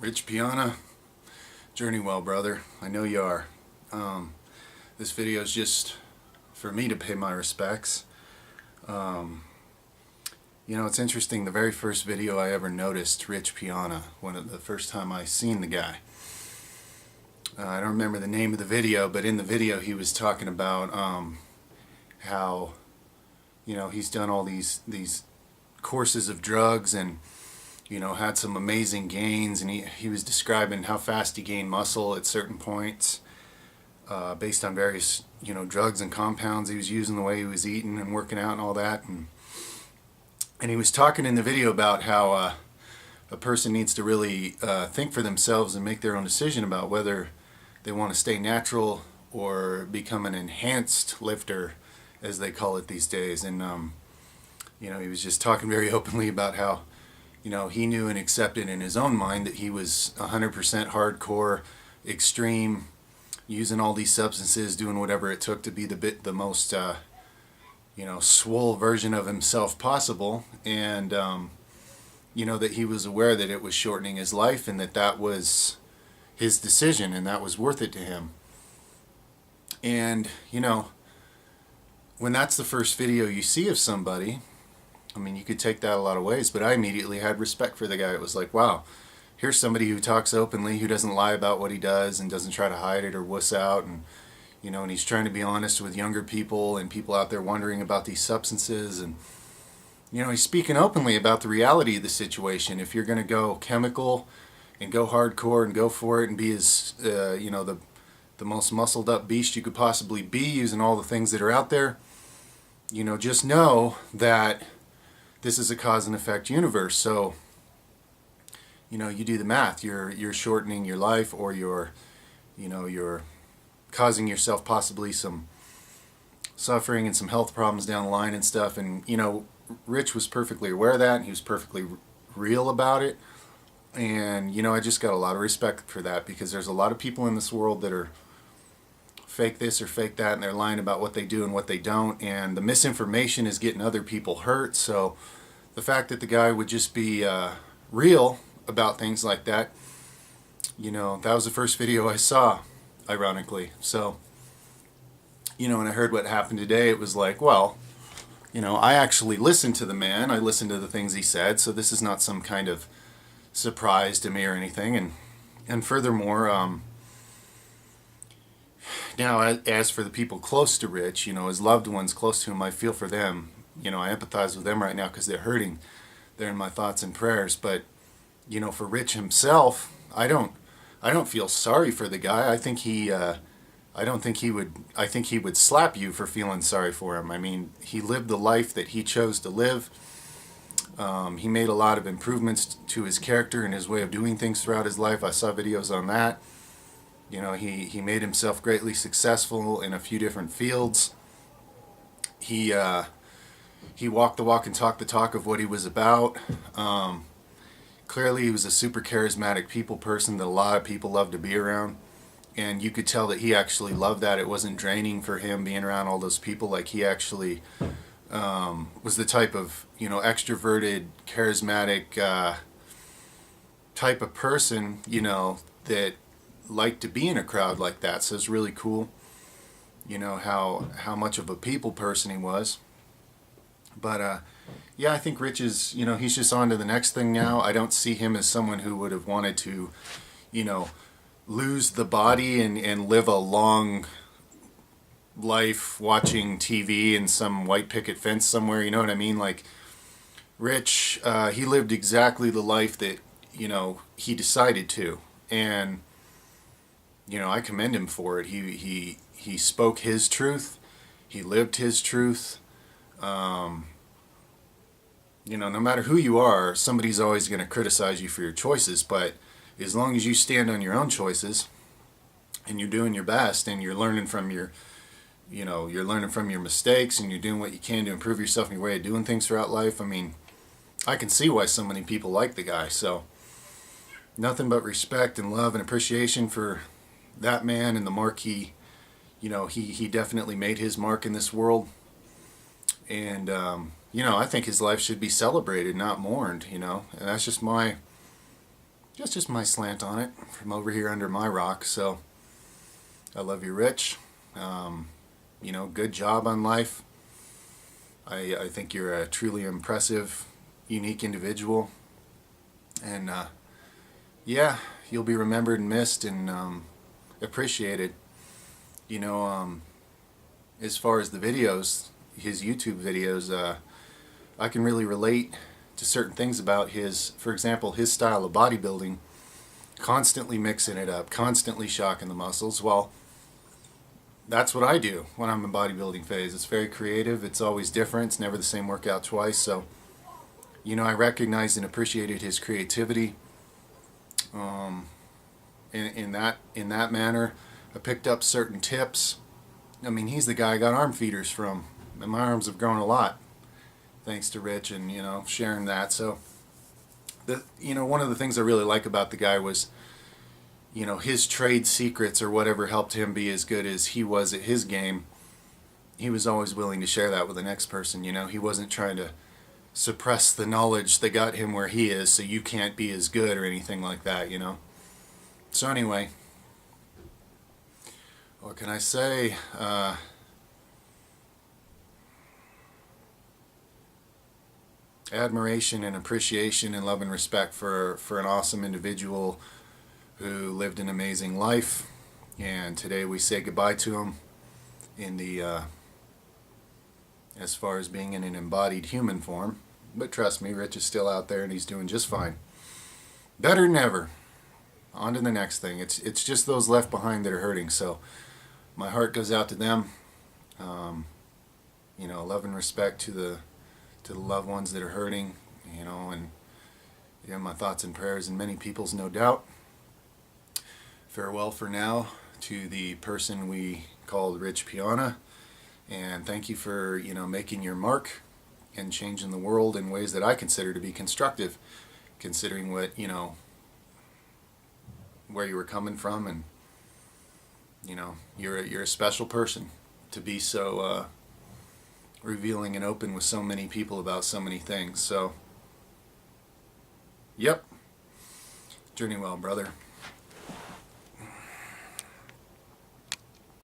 Rich Piana, journey well, brother. I know you are. This video is just for me to pay my respects. It's interesting. The very first video I ever noticed Rich Piana, the first time I seen the guy. I don't remember the name of the video, but in the video he was talking about how he's done all these courses of drugs and had some amazing gains, and he was describing how fast he gained muscle at certain points based on various drugs and compounds he was using, the way he was eating and working out and all that, and he was talking in the video about how a person needs to really think for themselves and make their own decision about whether they want to stay natural or become an enhanced lifter, as they call it these days. And he was just talking very openly about how he knew and accepted in his own mind that he was 100% hardcore, extreme, using all these substances, doing whatever it took to be the most swole version of himself possible, and that he was aware that it was shortening his life, and that was his decision, and that was worth it to him. And when that's the first video you see of somebody, I mean, you could take that a lot of ways, but I immediately had respect for the guy. It was like, wow, here's somebody who talks openly, who doesn't lie about what he does and doesn't try to hide it or wuss out, and and he's trying to be honest with younger people and people out there wondering about these substances, and he's speaking openly about the reality of the situation. If you're going to go chemical and go hardcore and go for it and be as the most muscled up beast you could possibly be, using all the things that are out there, just know that this is a cause and effect universe. So you do the math. You're shortening your life, or you're causing yourself possibly some suffering and some health problems down the line and stuff. And Rich was perfectly aware of that, and he was perfectly real about it. And I just got a lot of respect for that, because there's a lot of people in this world that are fake this or fake that, and they're lying about what they do and what they don't, and the misinformation is getting other people hurt. So the fact that the guy would just be real about things like that, that was the first video I saw, ironically. So and I heard what happened today. It was like, well, I actually listened to the man. I listened to the things he said, so this is not some kind of surprise to me or anything. And furthermore, now as for the people close to Rich, his loved ones close to him, I feel for them. I empathize with them right now because they're hurting. They're in my thoughts and prayers. But for Rich himself, I don't feel sorry for the guy. I think he would slap you for feeling sorry for him. I mean, he lived the life that he chose to live. He made a lot of improvements to his character and his way of doing things throughout his life. I saw videos on that. He made himself greatly successful in a few different fields. He walked the walk and talked the talk of what he was about. Clearly he was a super charismatic people person that a lot of people love to be around, and you could tell that he actually loved that. It wasn't draining for him being around all those people. Like, he actually was the type of extroverted, charismatic type of person that liked to be in a crowd like that. So it's really cool how much of a people person he was. But yeah, I think Rich is, he's just on to the next thing now. I don't see him as someone who would have wanted to lose the body and live a long life watching TV in some white picket fence somewhere. You know what I mean? Like, Rich, he lived exactly the life that he decided to, and I commend him for it. He spoke his truth. He lived his truth. No matter who you are, somebody's always going to criticize you for your choices, but as long as you stand on your own choices and you're doing your best and you're learning from your mistakes, and you're doing what you can to improve yourself and your way of doing things throughout life, I mean, I can see why so many people like the guy. So nothing but respect and love and appreciation for that man and the mark he definitely made his mark in this world. And I think his life should be celebrated, not mourned. And that's just my just my slant on it from over here under my rock. So I love you, Rich. You know, good job on life. I think you're a truly impressive, unique individual, and yeah, you'll be remembered and missed and appreciated. You know, as far as the videos, his YouTube videos, I can really relate to certain things about his, for example, his style of bodybuilding, constantly mixing it up, constantly shocking the muscles. Well, that's what I do when I'm in bodybuilding phase. It's very creative, it's always different, it's never the same workout twice. So, you know, I recognized and appreciated his creativity in that manner. I picked up certain tips. I mean, he's the guy I got arm feeders from, and my arms have grown a lot thanks to Rich and, you know, sharing that. So, you know, one of the things I really like about the guy was, you know, his trade secrets or whatever helped him be as good as he was at his game. He was always willing to share that with the next person. You know, he wasn't trying to suppress the knowledge that got him where he is so you can't be as good or anything like that, you know. So anyway, what can I say? Admiration and appreciation and love and respect for an awesome individual who lived an amazing life, and today we say goodbye to him in the as far as being in an embodied human form. But trust me, Rich is still out there and he's doing just fine, better than ever. On to the next thing. It's just those left behind that are hurting, so my heart goes out to them. You know, love and respect to the loved ones that are hurting, you know, and yeah, my thoughts and prayers and many people's, no doubt. Farewell for now to the person we called Rich Piana, and thank you for, you know, making your mark and changing the world in ways that I consider to be constructive, considering what, you know, where you were coming from, and you know, you're a special person to be so revealing and open with so many people about so many things. So, yep, journey well, brother.